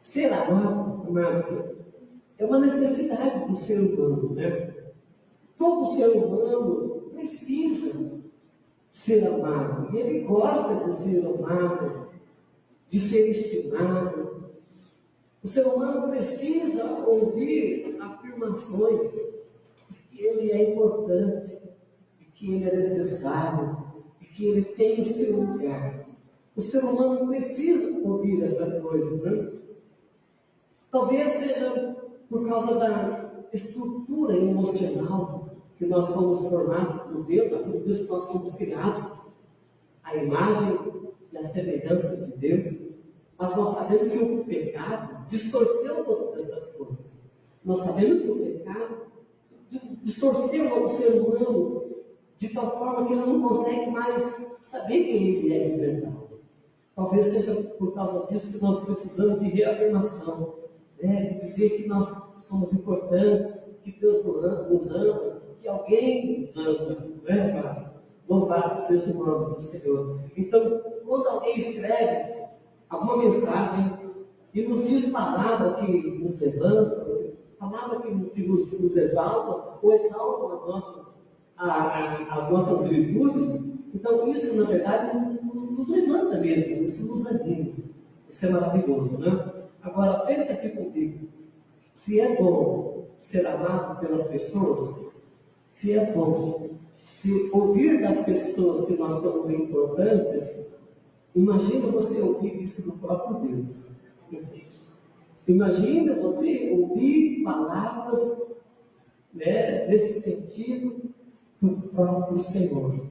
Ser amado, amados, é uma necessidade do ser humano, né? Todo ser humano precisa ser amado. E ele gosta de ser amado, de ser estimado. O ser humano precisa ouvir afirmações de que ele é importante, de que ele é necessário, de que ele tem o seu lugar. O ser humano precisa ouvir essas coisas, né? Talvez seja por causa da estrutura emocional que nós fomos formados por Deus, por Deus que nós fomos criados, a imagem e a semelhança de Deus. Mas nós sabemos que o pecado distorceu todas essas coisas. Nós sabemos que o pecado distorceu o ser humano de tal forma que ele não consegue mais saber quem ele é de verdade. Talvez seja por causa disso que nós precisamos de reafirmação, né? De dizer que nós somos importantes, que Deus nos ama, que alguém nos ama, não é, mas louvado seja o nome do Senhor. Então, quando alguém escreve alguma mensagem e nos diz palavra que nos levanta, palavra que nos exalta, ou exaltam as nossas virtudes, então isso, na verdade, nos levanta mesmo, isso nos anima. Isso é maravilhoso, né? Agora, pense aqui comigo. Se é bom ser amado pelas pessoas, se é bom se ouvir das pessoas que nós somos importantes, imagina você ouvir isso do próprio Deus. Imagina você ouvir palavras, né, nesse sentido do próprio Senhor.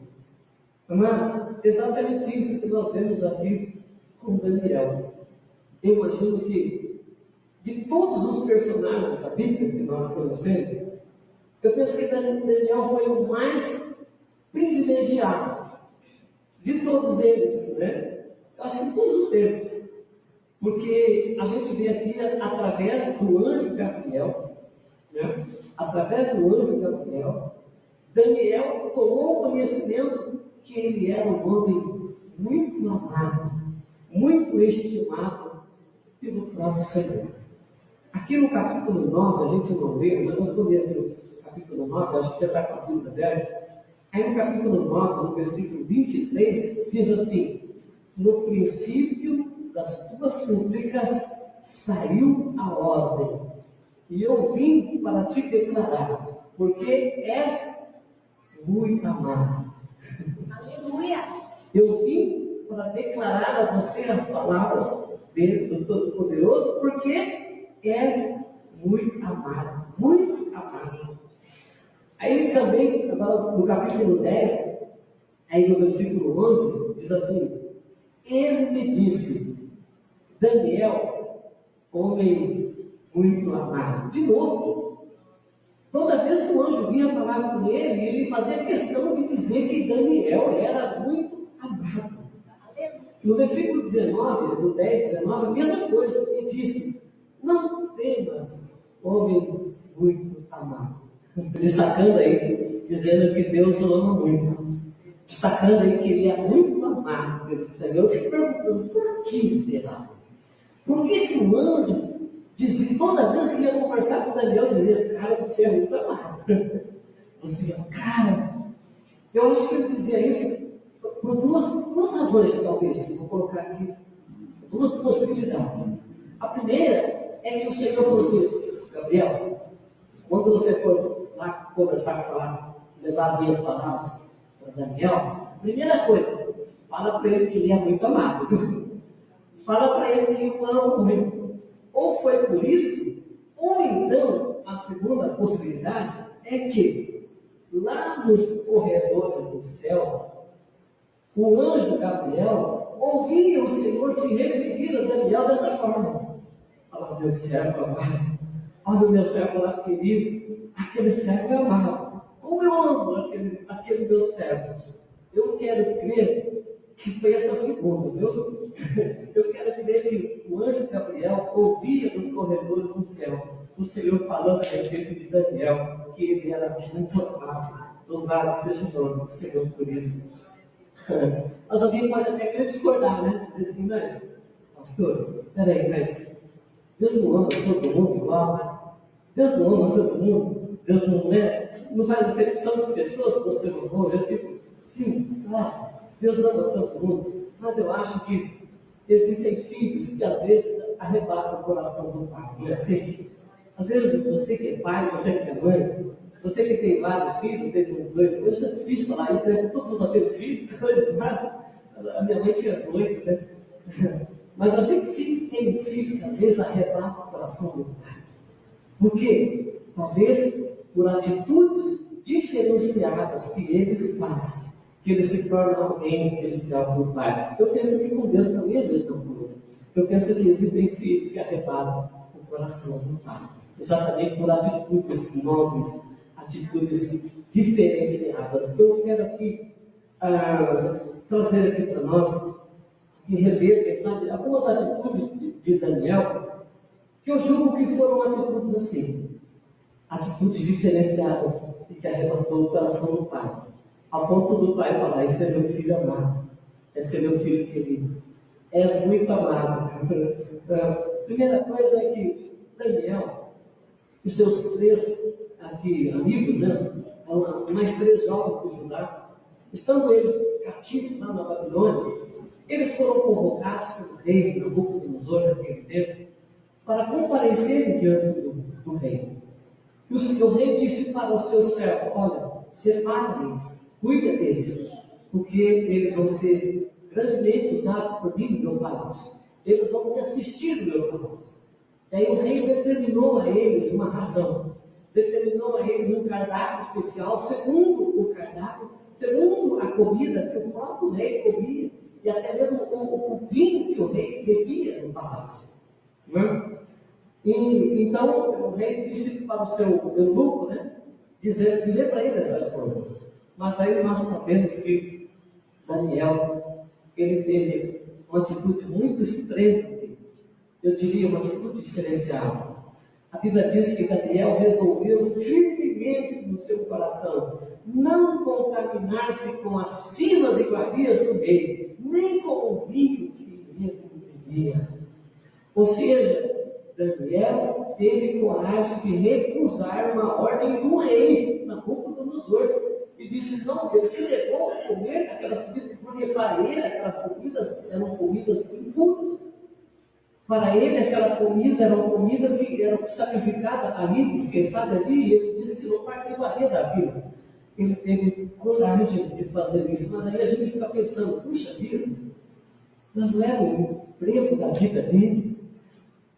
Mas exatamente isso que nós vemos aqui com Daniel. Eu imagino que de todos os personagens da Bíblia que nós conhecemos, eu penso que Daniel foi o mais privilegiado de todos eles, né? Eu acho que de todos os tempos. Porque a gente vê aqui através do anjo Gabriel, né? Através do anjo Gabriel, Daniel tomou conhecimento que ele era um homem muito amado, muito estimado pelo próprio Senhor. Aqui no capítulo 9, a gente não leu, mas nós vamos ler aqui no capítulo 9, acho que já está com a Bíblia aberta. Aí no capítulo 9, no versículo 23, diz assim: no princípio das tuas súplicas saiu a ordem, e eu vim para te declarar, porque és muito amado. Aleluia! Eu vim para declarar a você as palavras do Todo-Poderoso, porque és muito amado, muito amado. Aí também, no capítulo 10, aí no versículo 11, diz assim: ele me disse, Daniel, homem muito amado. De novo, toda vez que o anjo vinha falar com ele, ele fazia questão de dizer que Daniel era muito amado. No versículo 19, do 10, 19, a mesma coisa, ele disse: não temas, homem muito amado. Destacando aí, dizendo que Deus o ama muito. Destacando aí que ele é muito amado pelo Senhor. Eu fico perguntando, por que será? Por que o anjo dizia, toda vez que ia conversar com Daniel, dizia: cara, você é muito amado. Você é um cara. Eu acho que ele dizia isso por duas razões, talvez, que vou colocar aqui. Duas possibilidades. A primeira é que o Senhor falou assim: Gabriel, quando você for lá conversar, falar, levar minhas palavras para Daniel, a primeira coisa, fala para ele que ele é muito amado. Fala para ele que eu amo muito. Ou foi por isso, ou então, a segunda possibilidade é que lá nos corredores do céu, o anjo Gabriel ouvia o Senhor se referir a Daniel dessa forma: olha, meu servo amado, olha o meu servo lá querido, aquele servo é amado. Como eu amo aquele meu servo. Eu quero crer que foi essa segunda, viu? Eu quero crer que o anjo Gabriel ouvia nos corredores do céu o Senhor falando a respeito de Daniel, que ele era muito amado. Louvado seja o nome do Senhor por isso. Mas alguém pode até querer discordar, né? Dizer assim: mas, pastor, peraí, mas Deus não ama todo mundo igual, né? Deus não ama todo mundo. Deus não faz exceção de pessoas que você não ama. Eu digo, sim, Deus ama todo mundo. Mas eu acho que existem filhos que às vezes arrebatam o coração do pai. Não é assim? Às vezes você que é pai, você que é mãe, você que tem vários filhos, teve dois, hoje é difícil falar isso, né? Todo mundo já teve filho, mas a minha mãe tinha dois, né? Mas a gente sim tem um filho que às vezes arrebata o coração do pai. Por quê? Talvez por atitudes diferenciadas que ele faz, que ele se torna alguém especial para o pai. Eu penso que com Deus também é a mesma coisa. Eu penso que existem filhos que arrebatam o coração do pai, exatamente por atitudes nobres, atitudes diferenciadas. Eu quero aqui trazer aqui para nós e rever, quem sabe, algumas atitudes de Daniel, que eu julgo que foram atitudes assim, atitudes diferenciadas e que arrebatou o coração do pai, ao ponto do pai falar: esse é meu filho amado, esse é meu filho querido, és muito amado. Primeira coisa é que Daniel e seus três aqui amigos, né, mais três jovens de Judá, estando eles cativos lá na Babilônia, eles foram convocados pelo rei Nabucodonosor naquele tempo para comparecerem diante do rei. E o rei disse para o seu servo: olha, separa eles, cuida deles, porque eles vão ser grandemente usados por mim no meu palácio. Eles vão me assistir no meu palácio. E aí o rei determinou a eles uma ração, determinou a eles um cardápio especial, segundo o cardápio, segundo a comida que o próprio rei comia, e até mesmo o vinho que o rei bebia no palácio. Não é? E então o rei disse para o seu eunuco, né, dizer para ele essas coisas. Mas aí nós sabemos que Daniel, ele teve uma atitude muito extrema, eu diria uma atitude diferenciada. A Bíblia diz que Daniel resolveu firmemente no seu coração não contaminar-se com as finas iguarias do rei, nem com o vinho que ele bebia. Ou seja, Daniel teve coragem de recusar uma ordem do rei, Nabucodonosor, e disse: não, ele se negou a comer aquelas comidas, porque para ele aquelas comidas eram comidas impuras. Para ele aquela comida era uma comida que era sacrificada a ídolos, quem sabe ali, e ele disse que não participaria da vida. Ele teve coragem de fazer isso, mas aí a gente fica pensando: puxa vida, mas não era o emprego da vida dele?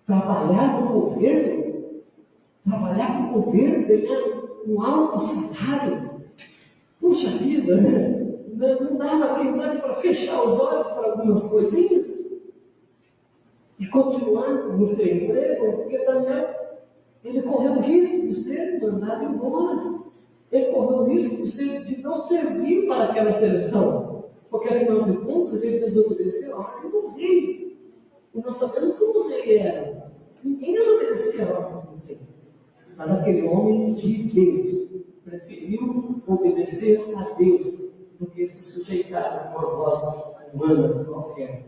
Trabalhar no governo, ganhar um alto salário. Puxa vida, não dava quem sabe para fechar os olhos para algumas coisinhas e continuar no seu emprego, porque Daniel, ele correu o risco de ser mandado embora. Ele correu o risco de não servir para aquela seleção, porque afinal de contas ele desobedeceu a ordem do rei. E nós sabemos como o rei era. Ninguém desobedecia a ordem do rei. Mas aquele homem de Deus preferiu obedecer a Deus do que se sujeitar a uma voz humana qualquer.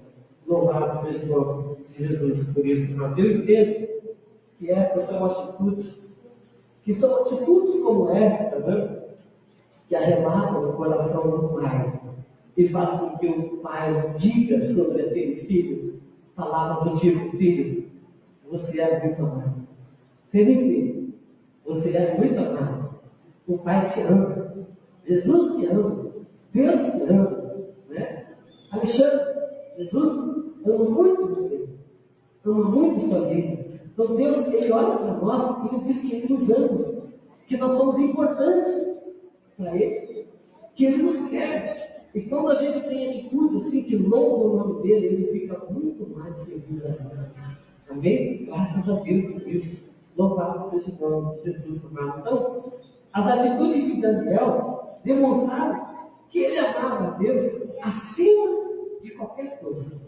Louvado seja o nome de Jesus por isso. Eu entendo que estas são atitudes, como esta, né, que arrebatam o coração do pai e faz com que o pai diga sobre aquele filho palavras do tipo: filho, você é muito amado. Felipe, você é muito amado. O pai te ama. Jesus te ama. Deus te ama. Né? Alexandre, Jesus ama muito você. Ama muito sua vida. Então Deus, Ele olha para nós e Ele diz que Ele nos ama. Que nós somos importantes para Ele. Que Ele nos quer. E quando a gente tem atitude assim, que louva o nome dEle, Ele fica muito mais feliz ainda. Amém? Graças a Deus por isso. Louvado seja o nome de Jesus amado. Então, as atitudes de Daniel demonstraram que ele amava a Deus acima de qualquer coisa.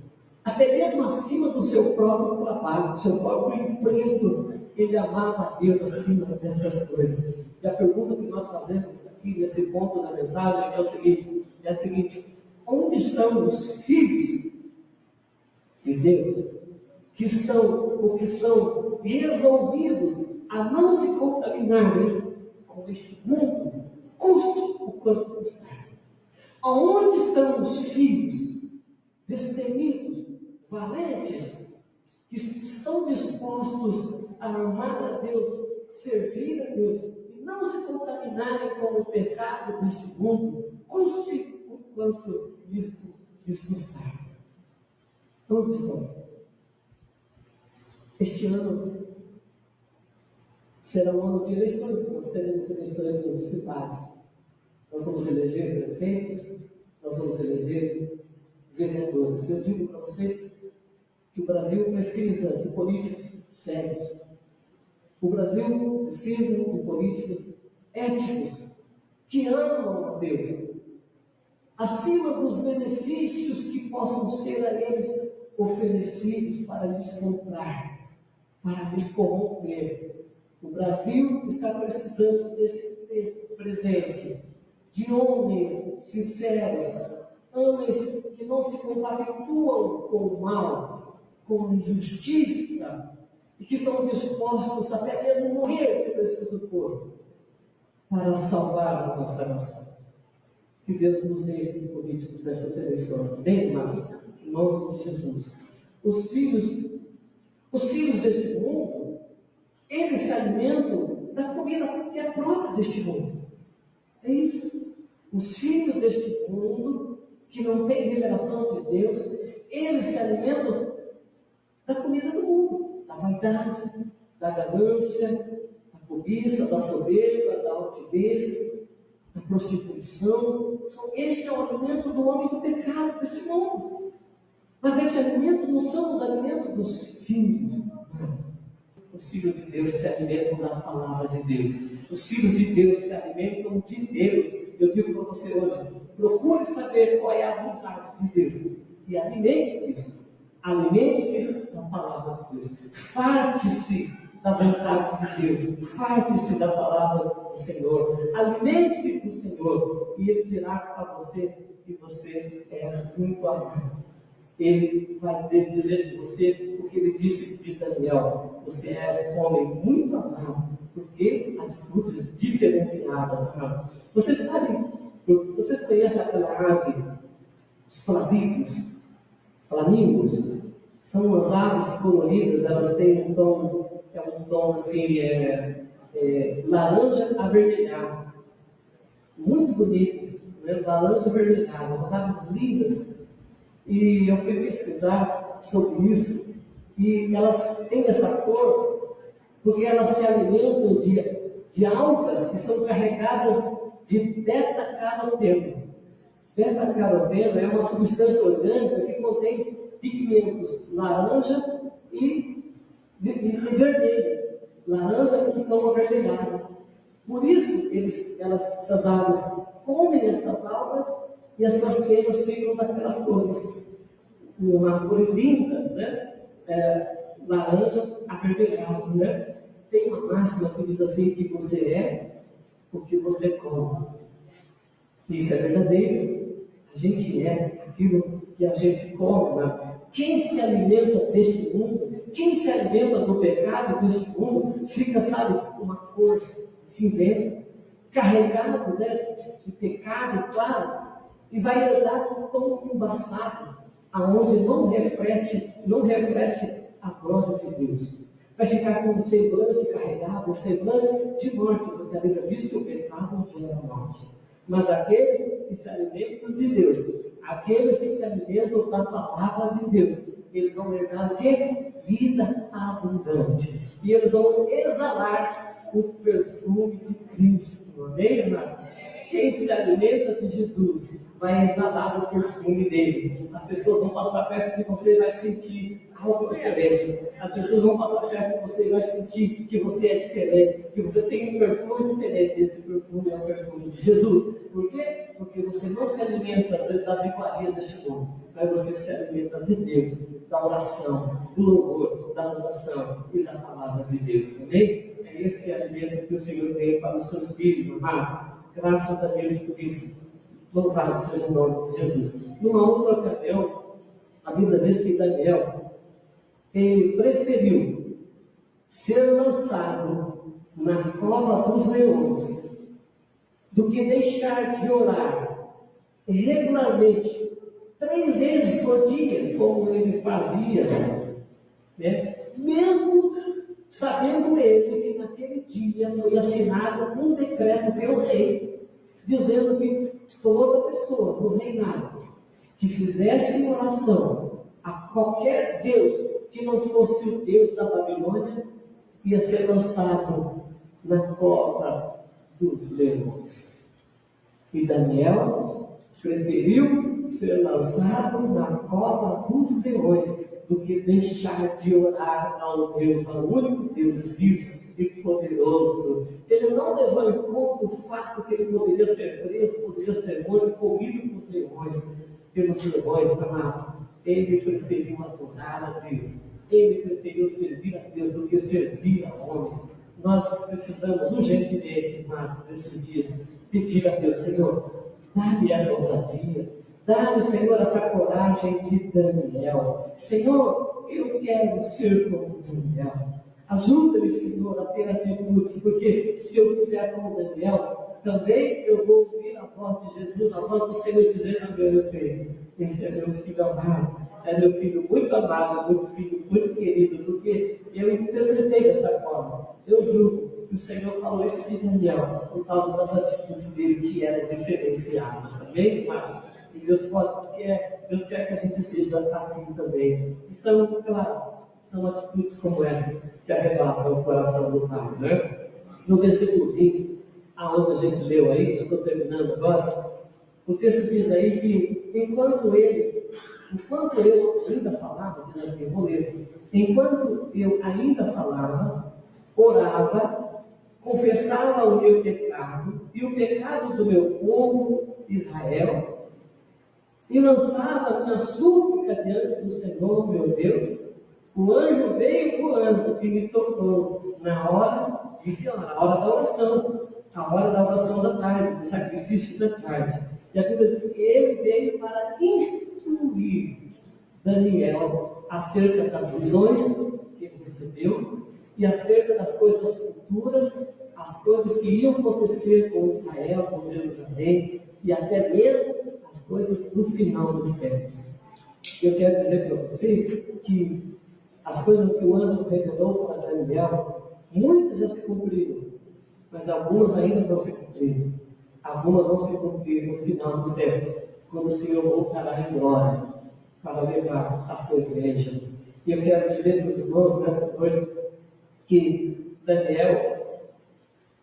Até mesmo acima do seu próprio trabalho, do seu próprio emprego. Ele amava a Deus acima dessas coisas. E a pergunta que nós fazemos aqui nesse ponto da mensagem é a seguinte: onde estão os filhos de Deus que estão ou que são resolvidos a não se contaminarem com este mundo, custe o quanto custar. Aonde estão os filhos destemidos, valentes, que estão dispostos a amar a Deus, servir a Deus e não se contaminarem com o pecado deste mundo, custe o quanto lhes custar. Onde estão? Este ano será um ano de eleições. Nós teremos eleições municipais. Nós vamos eleger prefeitos, nós vamos eleger vereadores. Eu digo para vocês que o Brasil precisa de políticos sérios. O Brasil precisa de políticos éticos, que amam a Deus, acima dos benefícios que possam ser a eles oferecidos para lhes comprar, para lhes corromper. O Brasil está precisando desse tempo presente, de homens sinceros, homens que não se compactuam com o mal, com a injustiça, e que estão dispostos até mesmo a morrer, se preciso for, para salvar a nossa nação. Que Deus nos dê esses políticos dessas eleições, bem mais, em nome de Jesus. Os filhos deste mundo, eles se alimentam da comida que é própria deste mundo. É isso. Os filhos deste mundo, que não têm revelação de Deus, eles se alimentam da comida do mundo, da vaidade, da ganância, da cobiça, da soberba, da altivez, da prostituição. Este é o alimento do homem do pecado deste mundo. Mas este alimento não são os alimentos dos filhos. Os filhos de Deus se alimentam da palavra de Deus. Os filhos de Deus se alimentam de Deus. Eu digo para você hoje, procure saber qual é a vontade de Deus. E alimente-se disso. Alimente-se da palavra de Deus. Farte-se da vontade de Deus. Farte-se da palavra do Senhor. Alimente-se do Senhor. E Ele dirá para você que você é muito amado. Ele vai dizer de você o que ele disse de Daniel. Você é um homem muito amado, porque atitudes diferenciadas, amado. Vocês conhecem aquela ave, os flamingos? Flamingos são as aves coloridas, elas têm um tom assim, laranja avermelhado. Muito bonitas, né? Laranja avermelhado, umas aves lindas. E eu fui pesquisar sobre isso, e elas têm essa cor porque elas se alimentam de algas que são carregadas de beta-caroteno. Beta-caroteno é uma substância orgânica que contém pigmentos laranja e vermelho. Laranja e tom avermelhado. Por isso, essas aves comem essas algas e as suas penas ficam daquelas cores. Uma cor linda, né? Laranja avermelhado, né? Tem uma máxima que diz assim, que você é o que você come. Isso é verdadeiro. A gente é aquilo que a gente come, né? Quem se alimenta deste mundo, quem se alimenta do pecado deste mundo, fica, sabe, com uma cor cinzenta, carregado, né, de pecado, claro, e vai andar com um tom embaçado, aonde não reflete a glória de Deus. Vai ficar com um semblante carregado, um semblante de morte, porque a Bíblia diz que o pecado gera morte. Mas aqueles que se alimentam de Deus, aqueles que se alimentam da palavra de Deus, eles vão herdar o quê? Vida abundante. E eles vão exalar o perfume de Cristo. Amém, irmão? Quem se alimenta de Jesus vai exalar o perfume dele. As pessoas vão passar perto de você e vai sentir algo diferente. As pessoas vão passar perto de você e vai sentir que você é diferente, que você tem um perfume diferente. Esse perfume é o perfume de Jesus. Por quê? Porque você não se alimenta das iguarias deste mundo, mas você se alimenta de Deus, da oração, do louvor, da adoração e da palavra de Deus. Amém? É esse alimento que o Senhor tem para os seus filhos, amados. Graças a Deus por isso. Louvado seja o nome de Jesus. Numa outra ocasião, a Bíblia diz que Daniel, ele preferiu ser lançado na cova dos leões do que deixar de orar regularmente, 3 vezes por dia, como ele fazia, né? Mesmo sabendo ele que naquele dia foi assinado um decreto pelo rei, dizendo que toda pessoa do reinado que fizesse oração a qualquer Deus que não fosse o Deus da Babilônia, ia ser lançado na cova dos leões. E Daniel preferiu ser lançado na cova dos leões do que deixar de orar ao Deus, ao único Deus vivo e poderoso. Ele não levou em conta o fato que ele poderia ser preso, poderia ser morto e comido pelos leões, amados. Ele preferiu adorar a Deus. Ele preferiu servir a Deus do que servir a homens. Nós precisamos urgentemente, amados, nesse dia, pedir a Deus: Senhor, dá-me essa ousadia, dá-me, Senhor, essa coragem de Daniel. Senhor, eu quero ser como Daniel. Ajuda-me, Senhor, a ter atitudes, porque se eu fizer como Daniel, também eu vou ouvir a voz de Jesus, a voz do Senhor dizendo ao meu filho: esse é meu filho amado, é meu filho muito amado, meu filho muito querido, porque eu interpretei dessa forma. Eu julgo que o Senhor falou isso de Daniel por causa das atitudes dele que eram diferenciadas. Amém, irmão? E Deus quer que a gente seja assim também. E são, claro, são atitudes como essas que arrebatam o coração do Pai, né? No versículo 20, aonde a gente leu aí, já estou terminando agora, o texto diz aí que enquanto eu ainda falava, diz aqui, eu vou ler, enquanto eu ainda falava, orava, confessava o meu pecado e o pecado do meu povo Israel, e lançava minha súplica diante do Senhor, meu Deus, o anjo veio voando e me tocou na hora a hora da oração, a hora da oração da tarde, do sacrifício da tarde. E a Bíblia diz que ele veio para instruir Daniel acerca das visões que ele recebeu e acerca das coisas futuras, as coisas que iam acontecer com Israel, com Jerusalém, e até mesmo as coisas do final dos tempos. Eu quero dizer para vocês que as coisas que o anjo revelou para Daniel, muitas já se cumpriram, mas algumas ainda não se cumpriram. Algumas vão se cumprir no final dos tempos, quando o Senhor voltará em glória para levar a sua igreja. E eu quero dizer para os irmãos nessa noite que Daniel,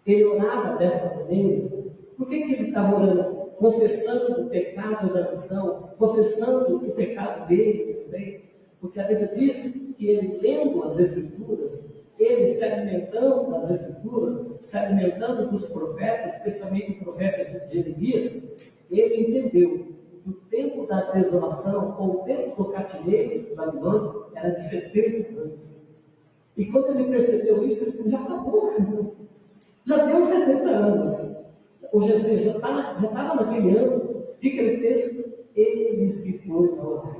ele orava dessa maneira. Por que ele estava orando? Confessando o pecado da nação, confessando o pecado dele também. Porque a Bíblia diz que ele, lendo as Escrituras, ele se alimentando das Escrituras, se alimentando dos profetas, especialmente o profeta Jeremias, ele entendeu que o tempo da desolação, ou o tempo do cativeiro da Babilônia, era de 70 anos. E quando ele percebeu isso, ele falou: já acabou, já deu 70 anos. Ou seja, já estava naquele ano. O que ele fez? Ele se pôs a orar.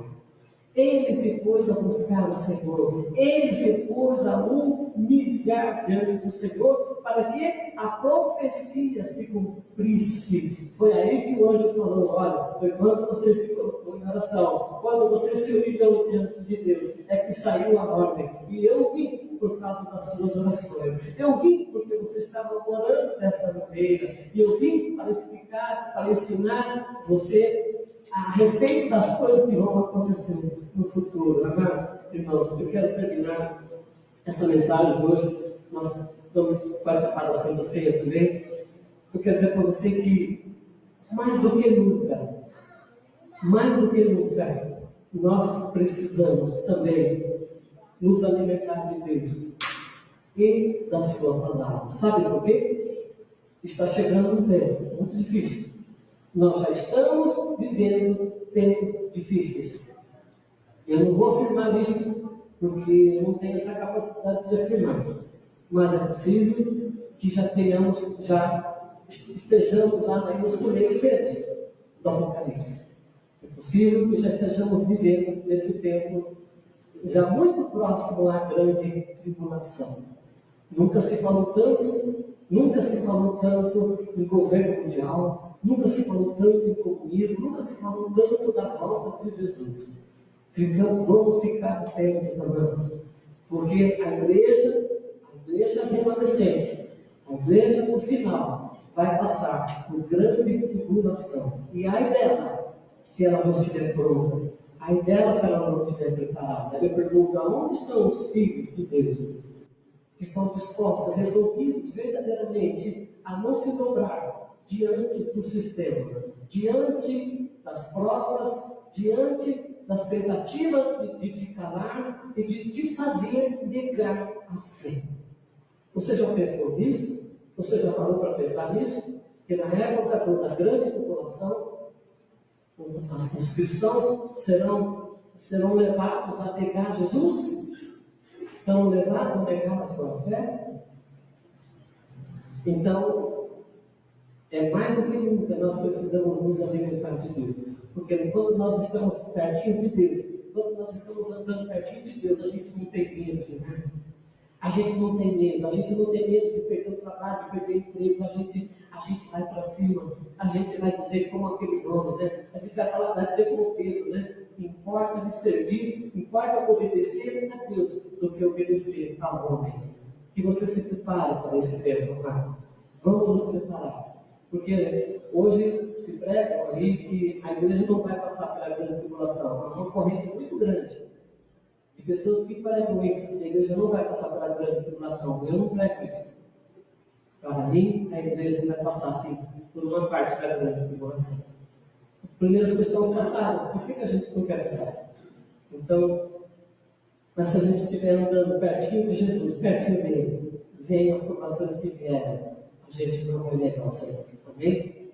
Ele se pôs a buscar o Senhor. Ele se pôs a humilhar diante do Senhor para que a profecia se cumprisse. Foi aí que o anjo falou: olha, foi quando você se colocou em oração, quando você se humilhou diante de Deus, é que saiu a ordem. E eu vim por causa das suas orações. Eu vim porque você estava orando dessa maneira. E eu vim para explicar, para ensinar você a respeito das coisas que vão acontecer no futuro. Amados irmãos, eu quero terminar essa mensagem de hoje. Nós vamos participar da Santa Ceia também. Eu quero dizer para você que, mais do que nunca, nós precisamos também nos alimentar de Deus e da sua palavra. Sabe por quê? Está chegando um tempo muito difícil. Nós já estamos vivendo tempos difíceis. Eu não vou afirmar isso, porque eu não tenho essa capacidade de afirmar. Mas é possível que já estejamos aí nos primeiros seres do Apocalipse. É possível que já estejamos vivendo nesse tempo já muito próximo à grande tribulação. Nunca se falou tanto em governo mundial, nunca se falou tanto em comunismo, nunca se falou tanto da volta de Jesus. Vamos ficar atentos, amados, porque a igreja remanescente, a igreja no final, vai passar por grande tribulação. E ai dela, se ela não estiver pronta, ai dela se ela não estiver preparada. Ele pergunta: onde estão os filhos de Deus, que estão dispostos, resolvidos verdadeiramente a não se dobrar diante do sistema, diante das provas, diante das tentativas de calar e de fazer negar a fé? Você já pensou nisso? Você já parou para pensar nisso? Que na época da grande tribulação, os cristãos serão levados a negar Jesus? São levados a negar a sua fé? Então, é mais do que nunca nós precisamos nos alimentar de Deus. Porque quando nós estamos pertinho de Deus, quando nós estamos andando pertinho de Deus, a gente não tem medo de nada. A gente não tem medo de perder o trabalho, de perder o emprego, a gente vai para cima, a gente vai dizer como aqueles homens, né? A gente vai dizer como Pedro, né? Importa de servir, importa obedecer a Deus do que obedecer a homens. Que você se prepare para esse tempo, amado. Vamos nos preparar. Porque hoje se prega aí que a igreja não vai passar pela grande tribulação. É uma corrente muito grande de pessoas que pregam isso. A igreja não vai passar pela grande tribulação. Eu não prego isso. Para mim, a igreja vai passar, sim, por uma parte da grande tribulação. Os primeiros cristãos passaram. Por que a gente não quer passar? Então, mas se a gente estiver andando pertinho de Jesus, pertinho dele, venham as provações que vierem, a gente não vai negar o Senhor. Amém?